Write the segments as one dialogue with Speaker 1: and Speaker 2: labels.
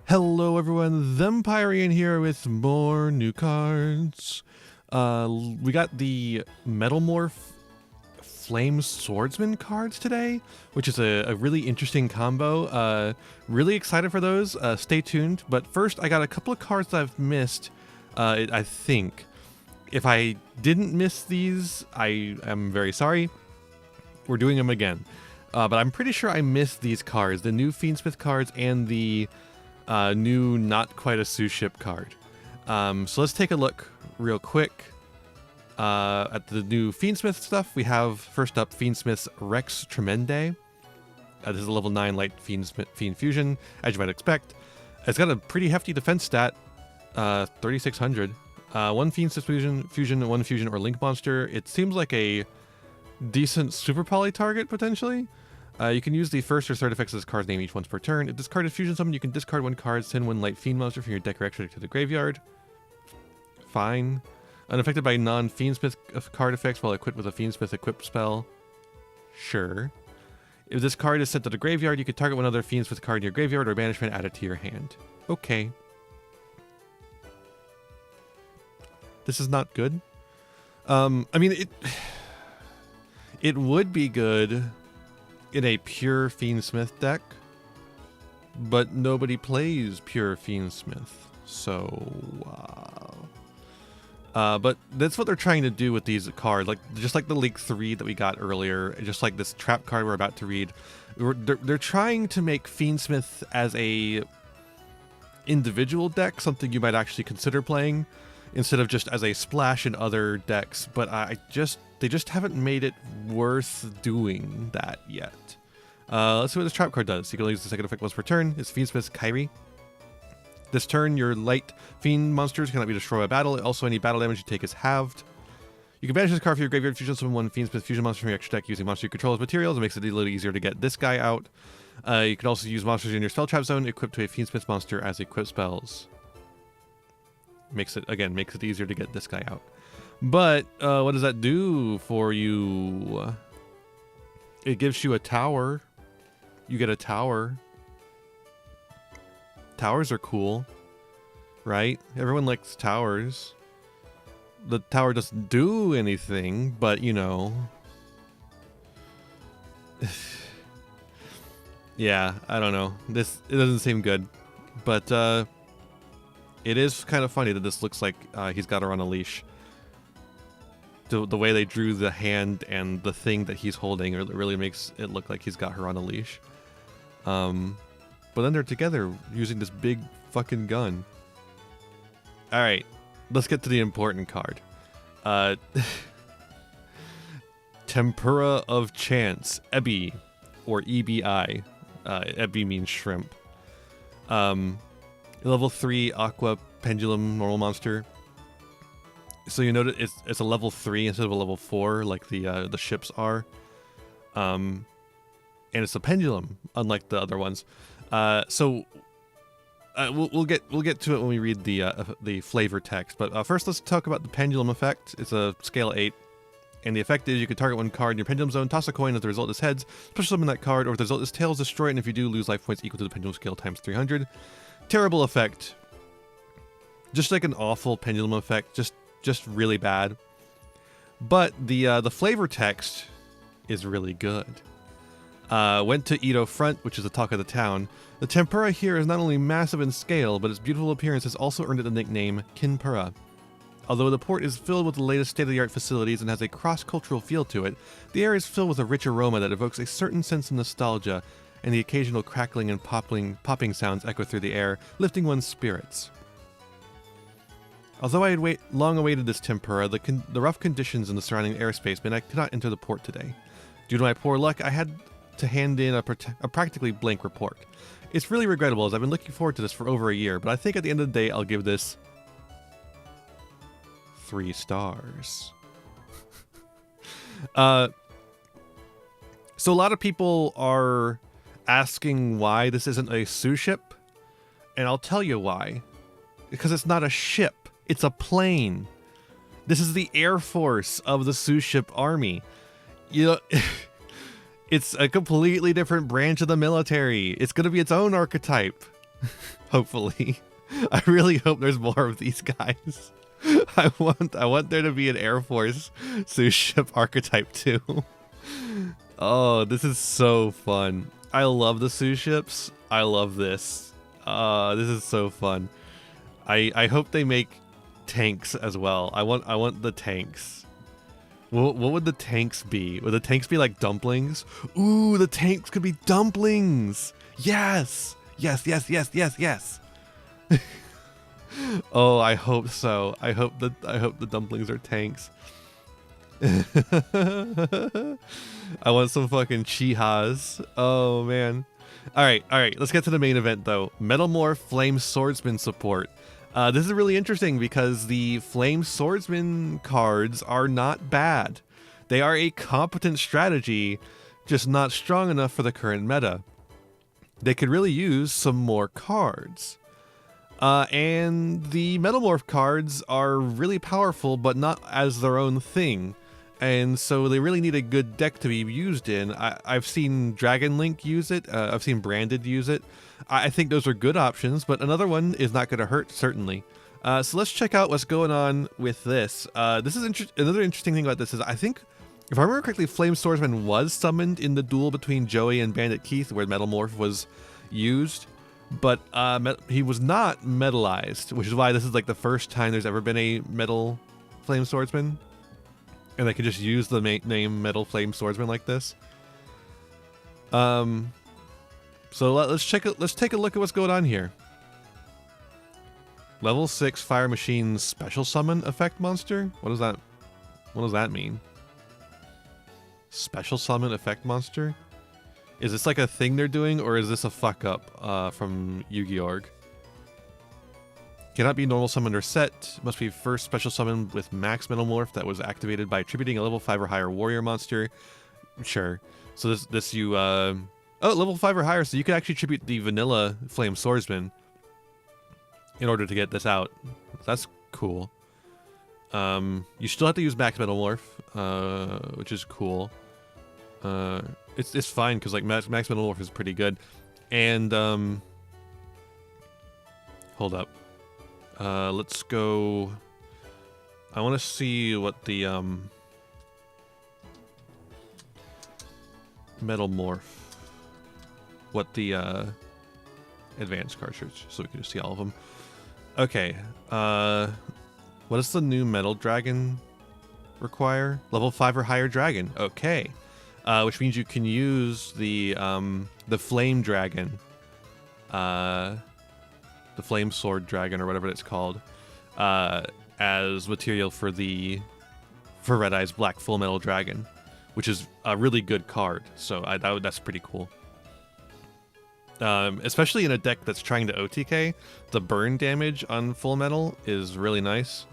Speaker 1: Hello everyone, Thempire here with more new cards. We got the Metalmorph Flame Swordsman cards today, which is a really interesting combo. Really excited for those, stay tuned. But first, I got a couple of cards that I've missed, I think. If I didn't miss these, I am very sorry. We're doing them again. But I'm pretty sure I missed these cards, the new Fiend Smith cards and the new Not Quite a Sous Ship card. So let's take a look real quick at the new Fiend Smith stuff. We have, first up, Fiend Smith's Rex Tremende. This is a level 9 light Fiend Fusion, as you might expect. It's got a pretty hefty defense stat, 3600. One Fiend Smith fusion, one fusion or link monster. It seems like a decent super poly target, potentially. You can use the first or third effects of this card's name each once per turn. If this card is fusion summoned, you can discard one card, send one light fiend monster from your deck or extra deck to the graveyard. Fine. Unaffected by non-Fiend Smith card effects while equipped with a Fiend Smith equip spell. Sure. If this card is sent to the graveyard, you can target one other Fiend Smith card in your graveyard or banishment, add it to your hand. Okay. This is not good. I mean, it would be good in a pure Fiend Smith deck, but nobody plays pure Fiend Smith, so but that's what they're trying to do with these cards, like just like the League 3 that we got earlier, just like this trap card we're about to read. They're trying to make Fiend Smith as a individual deck something you might actually consider playing, instead of just as a splash in other decks, but they just haven't made it worth doing that yet. Let's see what this trap card does. You can only use the second effect once per turn. It's Fiend Smith's Kyrie. This turn, your light fiend monsters cannot be destroyed by battle. Also, any battle damage you take is halved. You can banish this card from your graveyard, fusion summon one Fiend Smith fusion monster from your extra deck using monster you control as materials. It makes it a little easier to get this guy out. You can also use monsters in your spell trap zone equipped to a Fiend Smith monster as equipped spells. Makes it easier to get this guy out. But what does that do for you? It gives you a tower. You get a tower. Towers are cool, right? Everyone likes towers. The tower doesn't do anything, but you know. Yeah, I don't know. It doesn't seem good. But it is kind of funny that this looks like he's got her on a leash. The way they drew the hand and the thing that he's holding really makes it look like he's got her on a leash. But then they're together using this big fucking gun. Alright, let's get to the important card. Tempura of Chance, Ebi, or EBI. Ebi means shrimp. Level 3 Aqua Pendulum normal monster. So you notice it's a level 3 instead of a level 4 like the ships are. And it's a pendulum, unlike the other ones. We'll get to it when we read the flavor text. But first, let's talk about the pendulum effect. It's a scale 8, and the effect is you can target one card in your pendulum zone, toss a coin. If the result is heads, special summon that card, or if the result is tails, destroy it. And if you do, lose life points equal to the pendulum scale times 300. Terrible effect. Just like an awful pendulum effect. Just really bad. But the flavor text is really good. Went to Edo Front, which is the talk of the town. The tempura here is not only massive in scale, but its beautiful appearance has also earned it the nickname Kinpura. Although the port is filled with the latest state-of-the-art facilities and has a cross-cultural feel to it, the air is filled with a rich aroma that evokes a certain sense of nostalgia, and the occasional crackling and popping sounds echo through the air, lifting one's spirits. Although I had long awaited this tempura, the rough conditions in the surrounding airspace meant I could not enter the port today. Due to my poor luck, I had to hand in a practically blank report. It's really regrettable, as I've been looking forward to this for over a year, but I think at the end of the day I'll give this 3 stars. So a lot of people are asking why this isn't a sous ship, and I'll tell you why. Because it's not a ship, it's a plane. This is the Air Force of the sous ship army. You know, it's a completely different branch of the military. It's going to be its own archetype. Hopefully. I really hope there's more of these guys. I want there to be an Air Force sous ship archetype too. Oh, this is so fun. I love the sous ships. I love this. This is so fun. I hope they make tanks as well. I want the tanks. What would the tanks be? Would the tanks be like dumplings? Ooh, the tanks could be dumplings. Yes. Yes, yes, yes, yes, yes. Oh, I hope so. I hope the dumplings are tanks. I want some fucking Chihas. Oh man. All right. Let's get to the main event though. Metalmorph Flame Swordsman support. This is really interesting because the Flame Swordsman cards are not bad. They are a competent strategy, just not strong enough for the current meta. They could really use some more cards. And the Metalmorph cards are really powerful, but not as their own thing. And so they really need a good deck to be used in. I've seen Dragon Link use it. I've seen Branded use it. I think those are good options, but another one is not going to hurt, certainly. So let's check out what's going on with this. This is another interesting thing about this is I think, if I remember correctly, Flame Swordsman was summoned in the duel between Joey and Bandit Keith, where Metalmorph was used. But he was not metalized, which is why this is like the first time there's ever been a Metal Flame Swordsman. And they could just use the name Metal Flame Swordsman like this. So let's take a look at what's going on here. Level 6 Fire Machine Special Summon Effect Monster? What does that mean? Special Summon Effect Monster? Is this like a thing they're doing, or is this a fuck up from Yu-Gi-Oh? Cannot be normal summoned or set. Must be first special summon with max Metalmorph that was activated by attributing a level 5 or higher warrior monster. Sure. So this you oh, level 5 or higher, so you could actually attribute the vanilla Flame Swordsman in order to get this out. That's cool. You still have to use max Metalmorph, which is cool. It's fine because like max Metalmorph is pretty good. And hold up. Let's go. I want to see what the Metalmorph, what the advanced cartridge, so we can just see all of them. Okay. What does the new Metal Dragon require? Level 5 or higher dragon. Okay. Which means you can use the Flame Dragon, the Flame Sword Dragon, or whatever it's called, as material for Red Eye's Black Full Metal Dragon, which is a really good card. So that's pretty cool. Especially in a deck that's trying to OTK, the burn damage on Full Metal is really nice.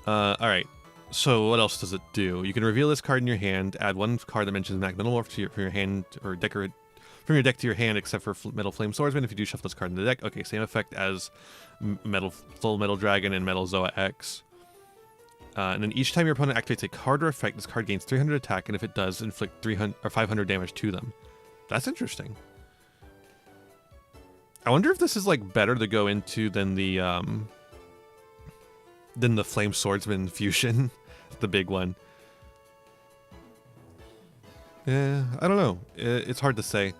Speaker 1: All right. So what else does it do? You can reveal this card in your hand, add one card that mentions Max Metalmorph from your hand or from your deck to your hand, except for Metal Flame Swordsman. If you do shuffle this card in the deck, okay, same effect as Full Metal Dragon and Metal Zoa X. And then each time your opponent activates a card or effect, this card gains 300 attack, and if it does, inflict 300 or 500 damage to them. That's interesting. I wonder if this is like better to go into than the Flame Swordsman fusion. The big one. Yeah, I don't know. It's hard to say.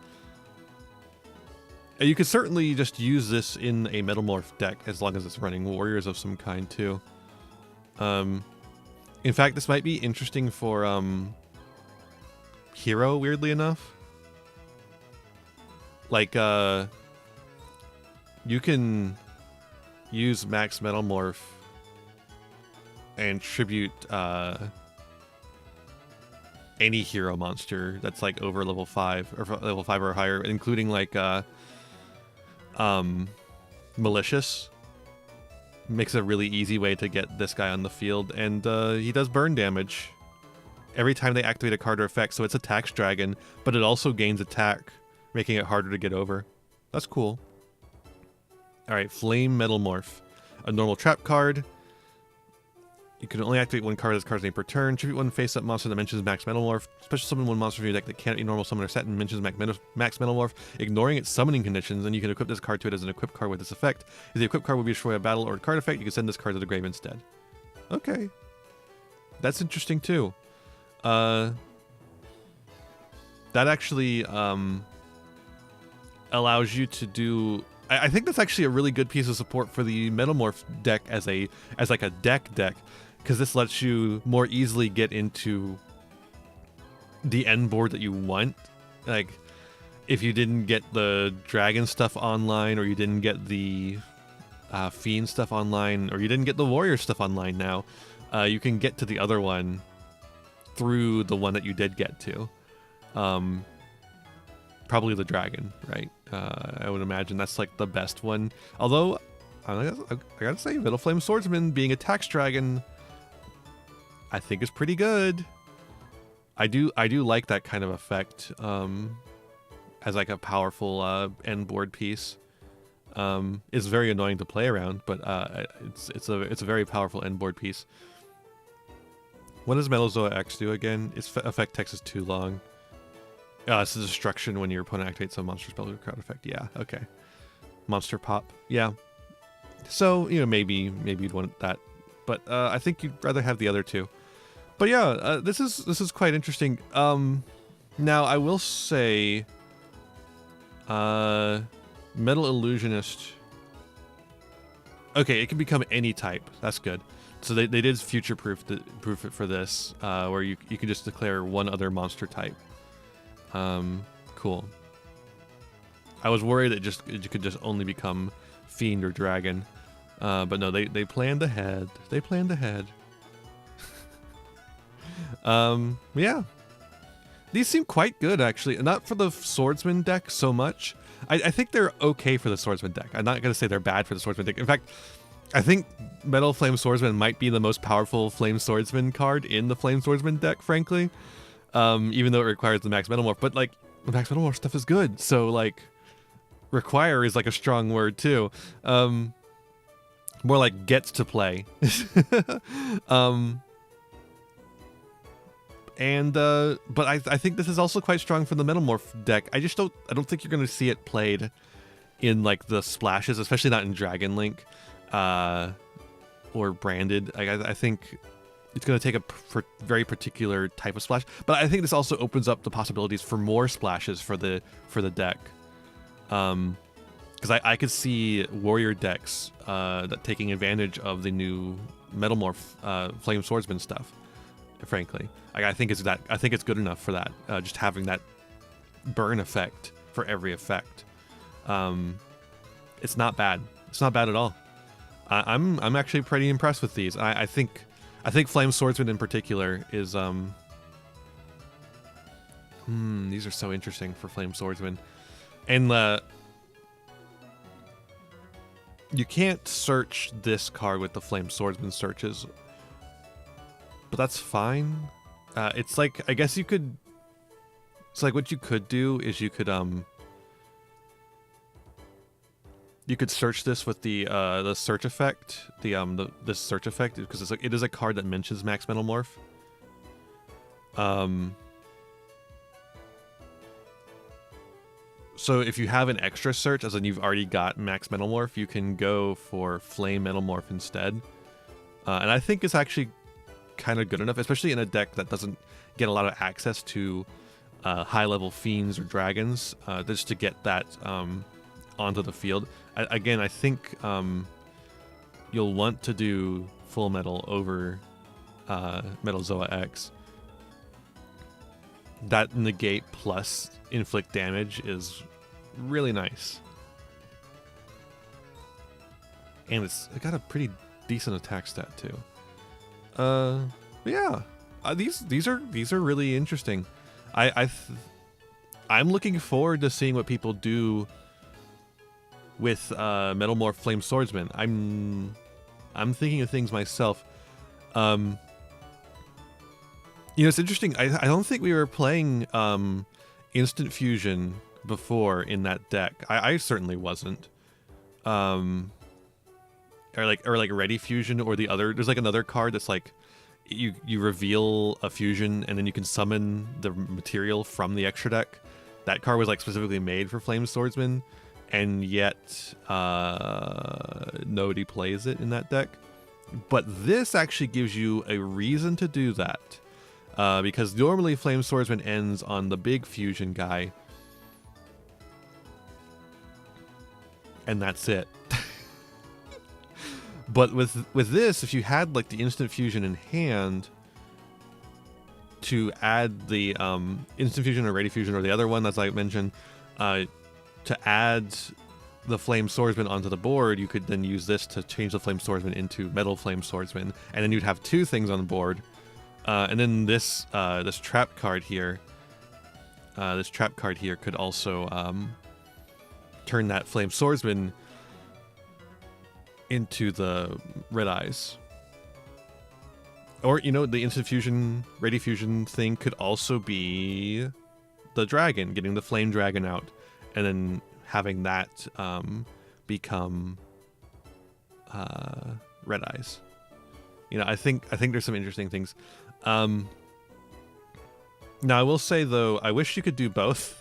Speaker 1: You could certainly just use this in a Metalmorph deck as long as it's running warriors of some kind too. In fact, this might be interesting for Hero, weirdly enough. Like you can use Max Metalmorph and tribute any hero monster that's like over level 5 or level 5 or higher, including like Malicious. Makes a really easy way to get this guy on the field, and he does burn damage every time they activate a card or effect, so it's a tax dragon, but it also gains attack, making it harder to get over. That's cool. Alright, Flame Metalmorph. A normal trap card. You can only activate one card as card's name per turn. Tribute one face-up monster that mentions Max Metalmorph. Special summon one monster from your deck that can't be normal summon or set and mentions Max Metalmorph, ignoring its summoning conditions, and you can equip this card to it as an equip card with this effect. If the equip card will be destroyed a battle or a card effect, you can send this card to the grave instead. Okay. That's interesting too. That actually allows you to do... I think that's actually a really good piece of support for the Metalmorph deck as like a deck, because this lets you more easily get into the end board that you want. Like, if you didn't get the dragon stuff online, or you didn't get the fiend stuff online, or you didn't get the warrior stuff online now, you can get to the other one through the one that you did get to. Probably the dragon, right? I would imagine that's like the best one. Although, I gotta say, Metal Flame Swordsman being a tax dragon, I think is pretty good. I do like that kind of effect as like a powerful end board piece. It's very annoying to play around, but it's a very powerful end board piece. What does Metal Zoa X do again? Its effect text is too long. It's a destruction when your opponent activates a monster spell or crowd effect. Yeah, okay. Monster pop. Yeah. So, you know, maybe you'd want that. But I think you'd rather have the other two. But yeah, this is quite interesting. Now, I will say... Metal Illusionist... Okay, it can become any type. That's good. So they did future-proof it for this, where you can just declare one other monster type. Cool. I was worried that it could just only become fiend or dragon, but no, they planned ahead. They planned ahead. Yeah, these seem quite good actually. Not for the Swordsman deck so much. I think they're okay for the Swordsman deck. I'm not gonna say they're bad for the Swordsman deck. In fact, I think Metal Flame Swordsman might be the most powerful Flame Swordsman card in the Flame Swordsman deck, frankly. Even though it requires the Max Metalmorph, but like the Max Metalmorph stuff is good, so like require is like a strong word too. More like gets to play. But I think this is also quite strong for the Metalmorph deck. I don't think you're gonna see it played in like the splashes, especially not in Dragon Link, or branded. I think it's going to take a very particular type of splash, but I think this also opens up the possibilities for more splashes for the deck. Because I could see warrior decks that taking advantage of the new Metalmorph Flame Swordsman stuff. Frankly, I think it's good enough for that. Just having that burn effect for every effect. It's not bad. It's not bad at all. I'm actually pretty impressed with these. I think Flame Swordsman in particular is these are so interesting for Flame Swordsman. And you can't search this card with the Flame Swordsman searches, but that's fine. It's like, I guess you could, it's like what you could do is you could search this with the search effect, the search effect, because it's like it is a card that mentions Max Metalmorph. So if you have an extra search, as in you've already got Max Metalmorph, you can go for Flame Metalmorph instead. And I think it's actually kind of good enough, especially in a deck that doesn't get a lot of access to high-level fiends or dragons, just to get that onto the field. Again, I think you'll want to do Full Metal over Metal Zoa X. That negate plus inflict damage is really nice. And it got a pretty decent attack stat too. Yeah, these are really interesting. I'm looking forward to seeing what people do with Metalmorph Flame Swordsman. I'm thinking of things myself. You know, it's interesting. I don't think we were playing Instant Fusion before in that deck. I certainly wasn't. or Ready Fusion, or the other. There's like another card that's like you reveal a fusion and then you can summon the material from the extra deck. That card was like specifically made for Flame Swordsman, and yet nobody plays it in that deck. But this actually gives you a reason to do that, because normally Flame Swordsman ends on the big fusion guy, and that's it. But with this, if you had like the instant fusion in hand to add the instant fusion or Ready Fusion or the other one that's like mentioned, to add the Flame Swordsman onto the board, you could then use this to change the Flame Swordsman into Metal Flame Swordsman, and then you'd have two things on the board. And then this this trap card here could also turn that Flame Swordsman into the Red Eyes. Or, you know, the instant fusion, Ready Fusion thing could also be the dragon, getting the Flame Dragon out, and then having that become Red Eyes. You know, I think there's some interesting things. Now, I will say, though, I wish you could do both.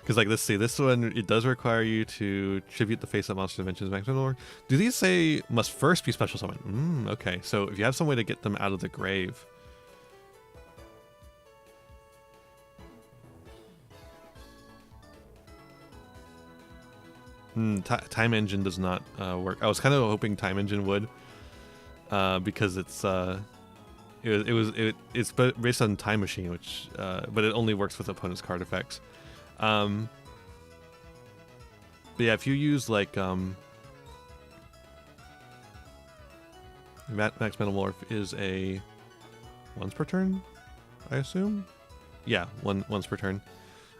Speaker 1: Because, like, let's see, this one, it does require you to tribute the face-up monster dimensions maximum. Do these say must first be special summoned? Okay, so if you have some way to get them out of the grave. Time Engine does not work. I was kind of hoping Time Engine would, because it's based on Time Machine, which but it only works with opponent's card effects. But yeah, if you use like Max Metalmorph is a once per turn, I assume. Yeah, once per turn.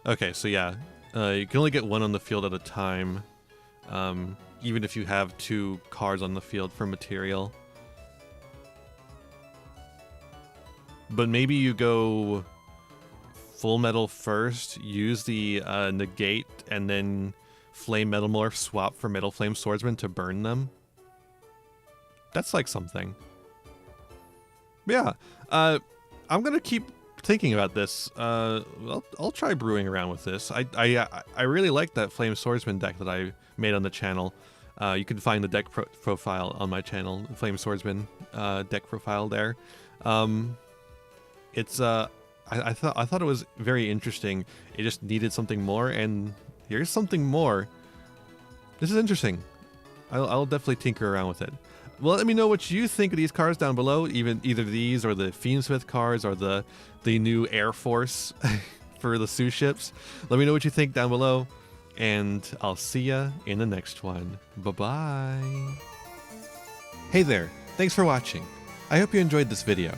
Speaker 1: Okay, so yeah, you can only get one on the field at a time, even if you have two cards on the field for material. But maybe you go Full Metal first, use the negate, and then Flame Metalmorph swap for Metal Flame Swordsman to burn them. That's like something. But yeah, I'm gonna keep thinking about this. I'll try brewing around with this. I really like that Flame Swordsman deck that I made on the channel. You can find the deck profile on my channel, Flame Swordsman deck profile there. It's I thought it was very interesting. It just needed something more, and here's something more. This is interesting. I'll definitely tinker around with it. Well, let me know what you think of these cards down below. Either these or the Fiend Smith cards or the new Air Force for the Sioux ships. Let me know what you think down below, and I'll see ya in the next one. Bye-bye. Hey there. Thanks for watching. I hope you enjoyed this video.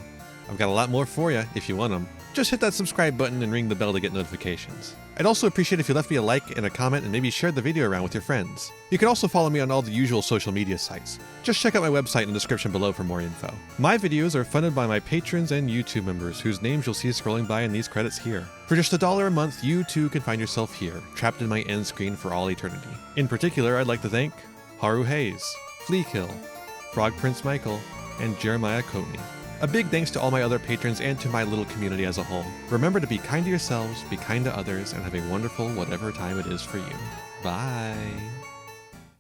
Speaker 1: I've got a lot more for you if you want them. Just hit that subscribe button and ring the bell to get notifications. I'd also appreciate if you left me a like and a comment and maybe shared the video around with your friends. You can also follow me on all the usual social media sites. Just check out my website in the description below for more info. My videos are funded by my patrons and YouTube members, whose names you'll see scrolling by in these credits here. For just $1 a month, you too can find yourself here, trapped in my end screen for all eternity. In particular, I'd like to thank Haru Hayes, Fleekill, Frog Prince Michael, and Jeremiah Coatney. A big thanks to all my other patrons and to my little community as a whole. Remember to be kind to yourselves, be kind to others, and have a wonderful whatever time it is for you. Bye.